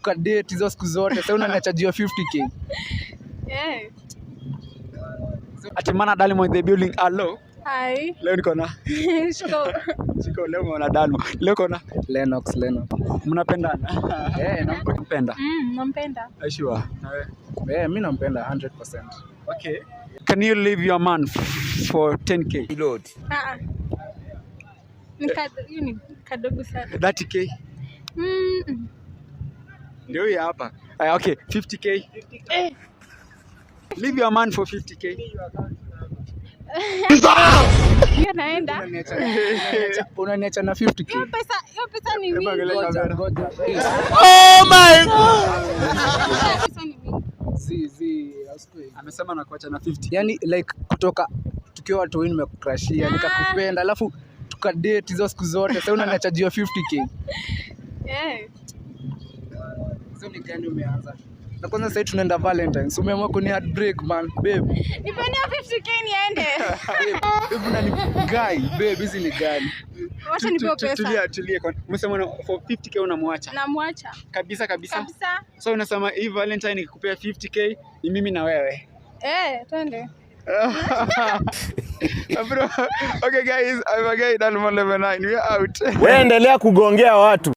tukadate hizo siku zote. Sasa unaniachajia 50k. Ati mana Dalmo in the building. Hello. Hi. Leo niko na Shiko leo mwana Dalmo. Leo kona Lennox. Mnapendana? Nampenda. Nampenda. Sure. Na wewe? Mimi nampenda 100%. Okay. Can you leave your man for 10k? Load. Ni kadogo sana. 30k? Ndio hii hapa. Okay, 50k. Leave your man for 50k. Hiyo naenda. Unaniacha na 50k. Hiyo pesa ni mingi. Oh my god. Pesa ni mingi. Amesema nakuacha na 50. Yaani like kutoka tukiwa watu wengi nimekukrashia, nikakupenda, alafu tukadate hizo siku zote. Sasa unaniachajia 50k. Sasa ni gani umeanza? Na kwanza sasa tunaenda Valentine's. Umeamua kuni heartbreak man, babe. Nipeni 50k niende. Babe unani guy, babe hizi ni gani? Wacha nipewe pesa. Tulia kwa. Umesema for 50k unamwacha? Namwacha. Kabisa. So unasema hii Valentine nikikupea 50k ni mimi na wewe. Twende. Bro, okay guys, I'm again Dalmo 9. We are out. Wewe endelea kugongea watu.